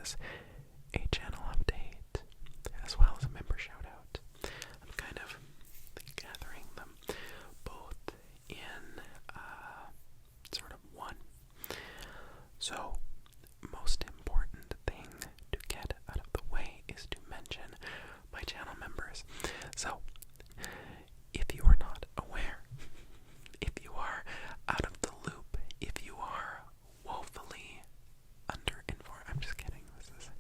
is a channel update as well as a member shout out. I'm kind of gathering them both in sort of one. So, most important thing to get out of the way is to mention my channel members. So, if you are not aware, if you are out of the loop, if you are woefully underinformed, I'm just kidding, this is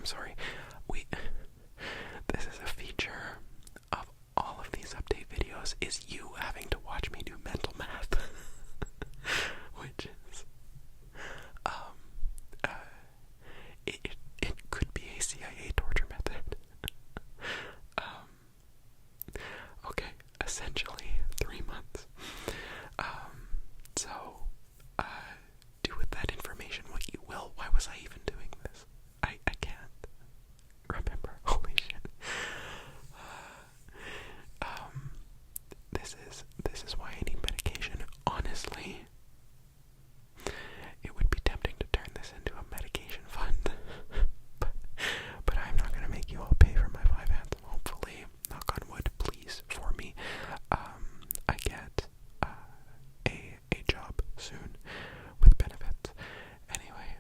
I'm sorry. This is a feature of all of these update videos, is you having to watch me do mental math. Which is, it could be a CIA torture method. Okay, essentially 3 months. So, do with that information what you will. Why was I even doing this? I can't remember. Holy shit. This is why I need medication. Honestly, it would be tempting to turn this into a medication fund. but I'm not gonna make you all pay for my 5 ads. Hopefully, knock on wood, please, for me. I get a job soon with benefits. Anyway,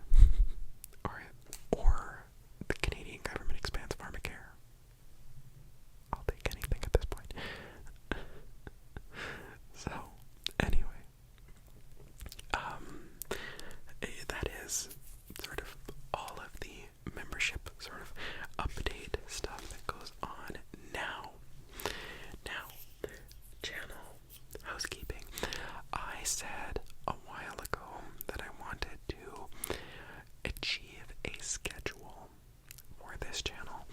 or the Canadian government expands pharmacare. I'll take anything at this point. So, anyway, that is sort of all of the membership sort of update stuff that goes on now. Now, channel housekeeping. I said a while ago that I wanted to achieve a schedule for this channel,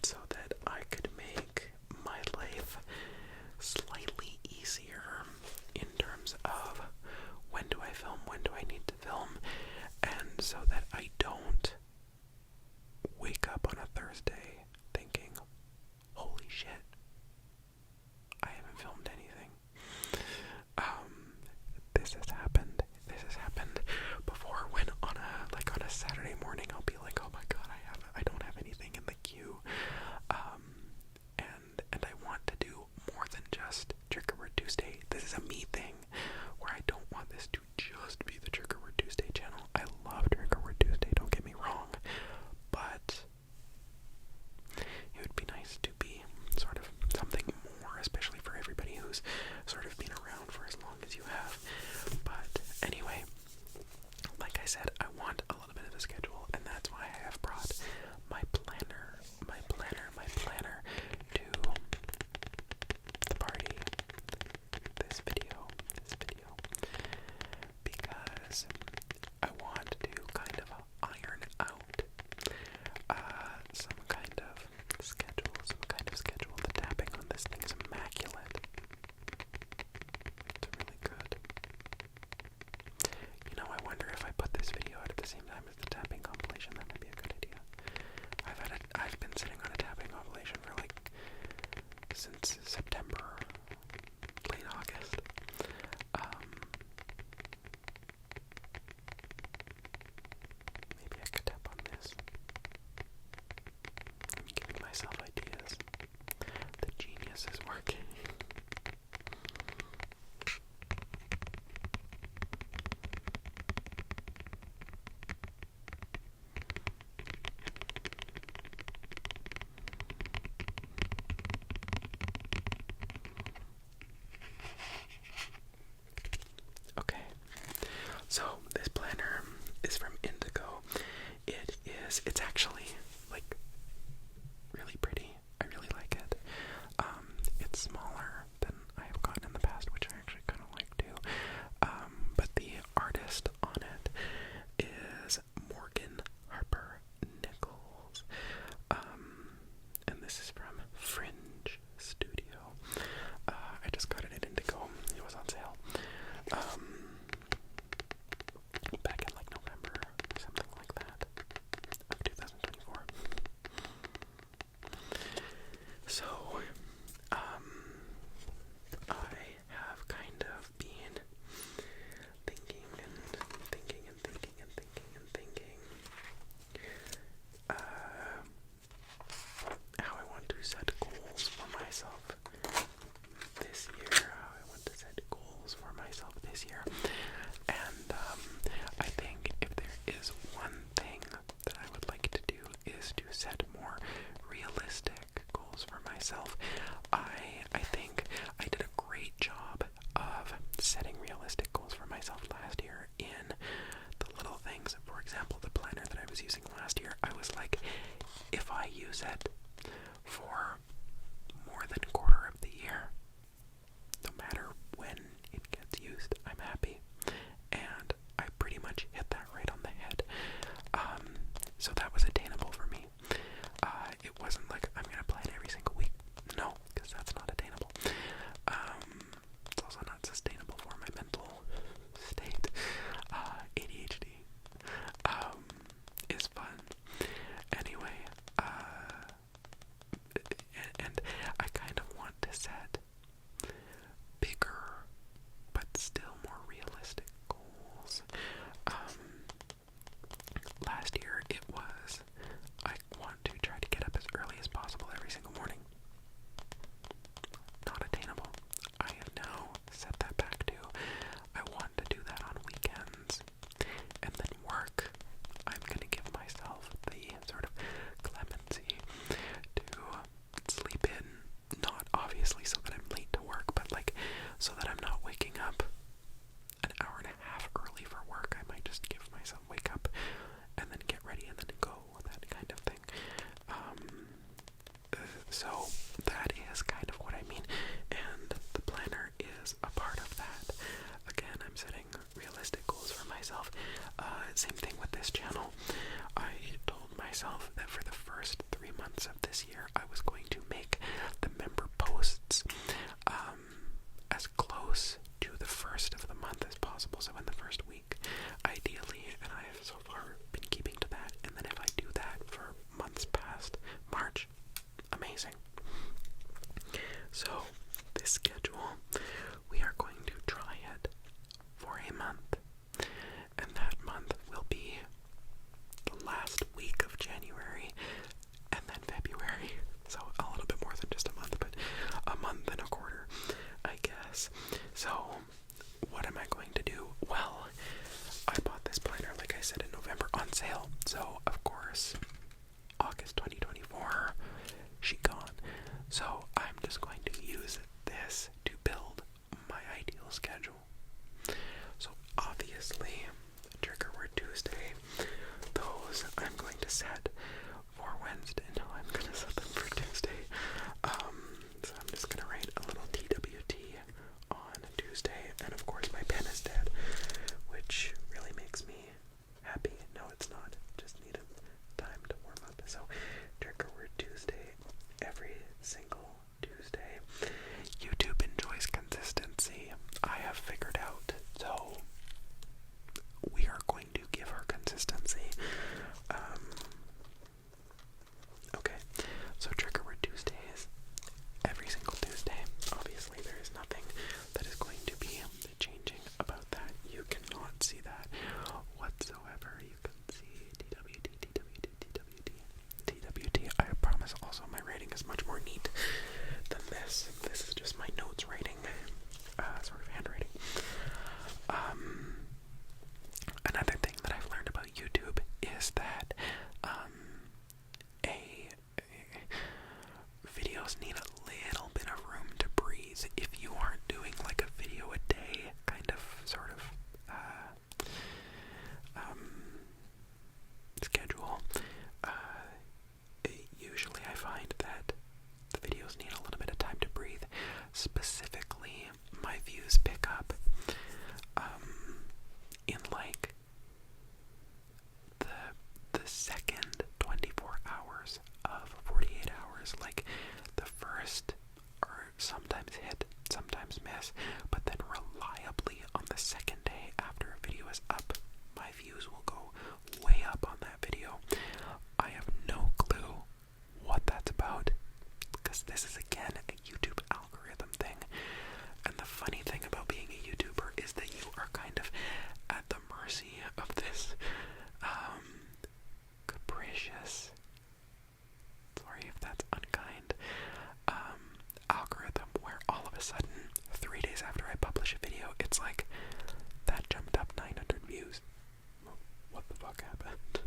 so that I could make my life slightly easier in terms of when do I film, when do I need to film, and so that I don't wake up on a Thursday thinking, holy shit, I haven't filmed anything. This has happened before, when on a Saturday morning I'll be like, oh my god, I don't have anything in the queue. And I want to do more than just Trigger Word Tuesday. This is a me thing, where I don't want this to just be the Trigger Word Tuesday channel. I love Trigger Word Tuesday, don't get me wrong, but it would be nice to be sort of something more, especially for everybody who's sort of been around for as long as you have. But anyway, like I said, I want a little bit of a schedule, and that's why I have brought my planner to the party. This video, because I want to kind of iron out some kind of schedule. The tapping on this thing is immaculate. It's really good. You know, I wonder if I put this video out at the same time as the tapping compilation. That might be a good idea. I've been sitting on a tapping compilation for since September, late August. Maybe I could tap on this. I'm giving myself ideas. The genius is working. Okay, so this planner is from Indigo. It's actually really pretty. I really like it. It's smaller than I have gotten in the past, which I actually kind of like too. But the artist on it is Morgan Harper Nichols. And this is from Fringe Studio. I just got it at Indigo. It was on sale. Back in November, something like that, of 2024. use it for more than a quarter of the year. No matter when it gets used, I'm happy. And I pretty much hit that right on the head. So that was attainable for me. It wasn't like I'm gonna play it every single week. No, because that's not attainable. It's also not sustainable for my mental state. ADHD is fun. Anyway, and I kind of want to set bigger but still more realistic goals. Last year it was, I want to try to get up as early as possible every single morning. Not attainable. I have now set that back to, I want to do that on weekends. And then work, I'm going to give myself the sort of clemency to sleep in, not obviously so that I'm late to work, but like so that I'm not waking up an hour and a half early for work. I might just give myself, wake up and then get ready and then go, that kind of thing. So that is kind of what I mean, and the planner is a part of that. Again, I'm setting realistic goals for myself. Same thing with this channel. I told myself that for the first 3 months of this year, I was going to make the member posts as close to the first of the month as possible, so in the first week, ideally, and I have so far been keeping to that. And then if I do that for months past March, amazing. So this schedule, we are going to try it for a month, and that month will be the last week of January and then February, so a little bit more than just a month, but a month and a quarter, I guess. So what am I going to do? Well, I bought this planner, like I said, in November on sale, so of course August 2024, she gone. So I'm just going to use this to build my ideal schedule. So obviously, trigger word Tuesday, those I'm going to set for Wednesday. No, I'm going to set them for Tuesday. So I'm just going to write a little TWT on Tuesday, and of course my pen is dead, which really makes me happy. No, it's not. Just needed time to warm up. So trigger word Tuesday, every single Tuesday. YouTube enjoys consistency, I have figured out. So we are going to give her consistency. Okay, so trigger word Tuesdays, every single Tuesday. Obviously there is nothing that is going to be changing about that. You cannot see that whatsoever. You can see TWT, TWT, TWT, TWT. I promise also my writing is much more neat than this. This is just my notes writing, sort of handwriting. Another thing that I've learned about YouTube is that videos need a little bit of room to breathe. If you aren't doing like a video a day kind of sort of schedule, usually I find that the videos need a little bit of time to breathe. Specifically, my views pick up in like the second 24 hours of 48 hours. Like the first are sometimes hit, sometimes miss, but then reliably on the second day after a video is up, my views will go way up on that video. I have no clue what that's about, because this is again a YouTube algorithm thing. And the funny thing about being a YouTuber is that you are kind of at the mercy of this capricious, sorry if that's unkind, algorithm where all of a sudden 3 days after I publish a video, it's like that jumped up 900 views. What the fuck happened?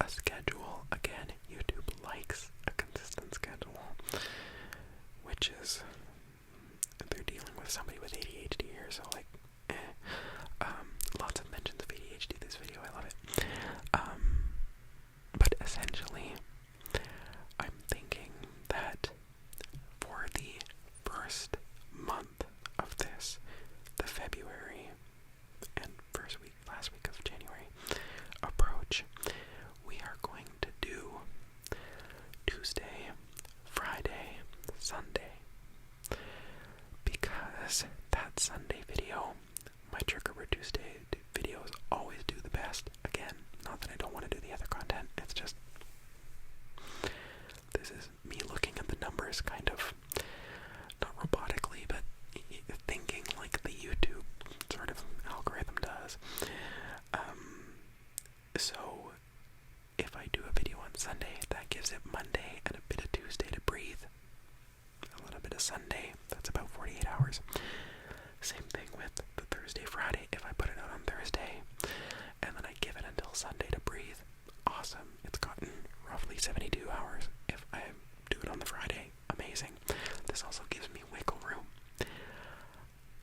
a schedule. Again, YouTube likes a consistent schedule, which is, they're dealing with somebody with ADHD here, so like, lots of mentions of ADHD this video, I love it. But essentially, I'm thinking that for the first month of this, the February and last week of January approach, we are going to do Tuesday, Friday, Sunday, because that Sunday video, my Trigger Word Tuesday videos always do the best. Again, not that I don't want to do the other content, it's just, this is me looking at the numbers kind of, not robotically, but thinking like the YouTube sort of algorithm does. So if I do a video on Sunday, that gives it Monday and a bit of Tuesday to breathe. A little bit of Sunday, that's about 48 hours. Same thing with the Thursday, Friday. If I put it out on Thursday, and then I give it until Sunday to breathe, awesome. It's gotten roughly 72 hours. If I do it on the Friday, amazing. This also gives me wiggle room.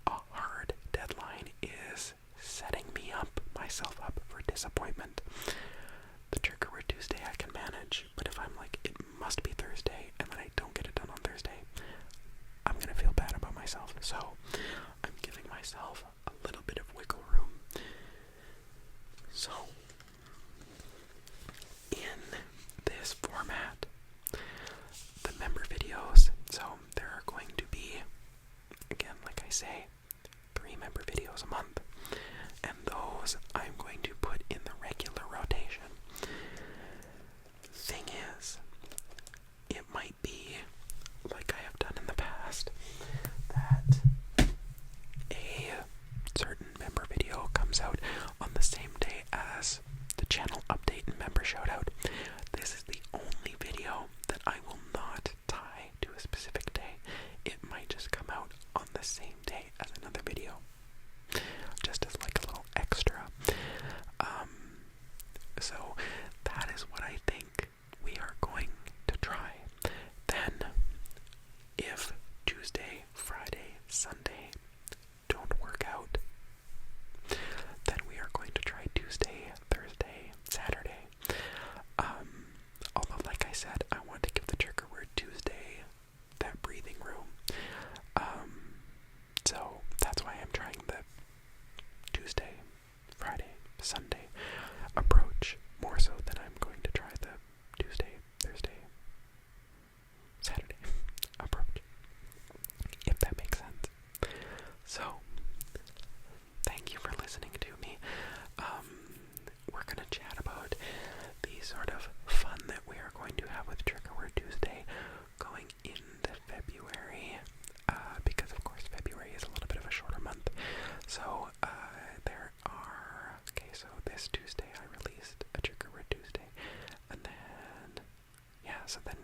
A hard deadline is setting myself up for disappointment. The Trigger Word Tuesday I can manage, but if I'm like, it must be Thursday, and then I don't get it done on Thursday, I'm gonna feel bad about myself. So I'm giving myself a little bit of wiggle room. So in this format, the member videos, so there are going to be, again, like I say, 3 member videos a month, and those I'm going to put in the regular rotation. Thing is, it might be, like I have done in the past, that a certain member video comes out on the same day as the channel update and member shoutout. This is the only video that I will not tie to a specific day. It might just come out on the same day as another video, just as like a little extra. So that is what I think we are going to try. Then, if Tuesday, Friday, Sunday don't work out, then we are going to try Tuesday, Thursday, Saturday. Although, like I said, I want to give the Trigger Word Tuesday that breathing room. So that's why I'm trying the Tuesday, Friday, Sunday approach more so than I'm going to try the Tuesday, Thursday, Saturday approach, if that makes sense. So thank you for listening to me. We're going to chat about the sort of fun that we are going to have with Trigger Word Tuesday going into February, because of course February is a little bit of a shorter month. So there are, okay, so this Tuesday I released a Trigger Word Tuesday, and then, yeah, so then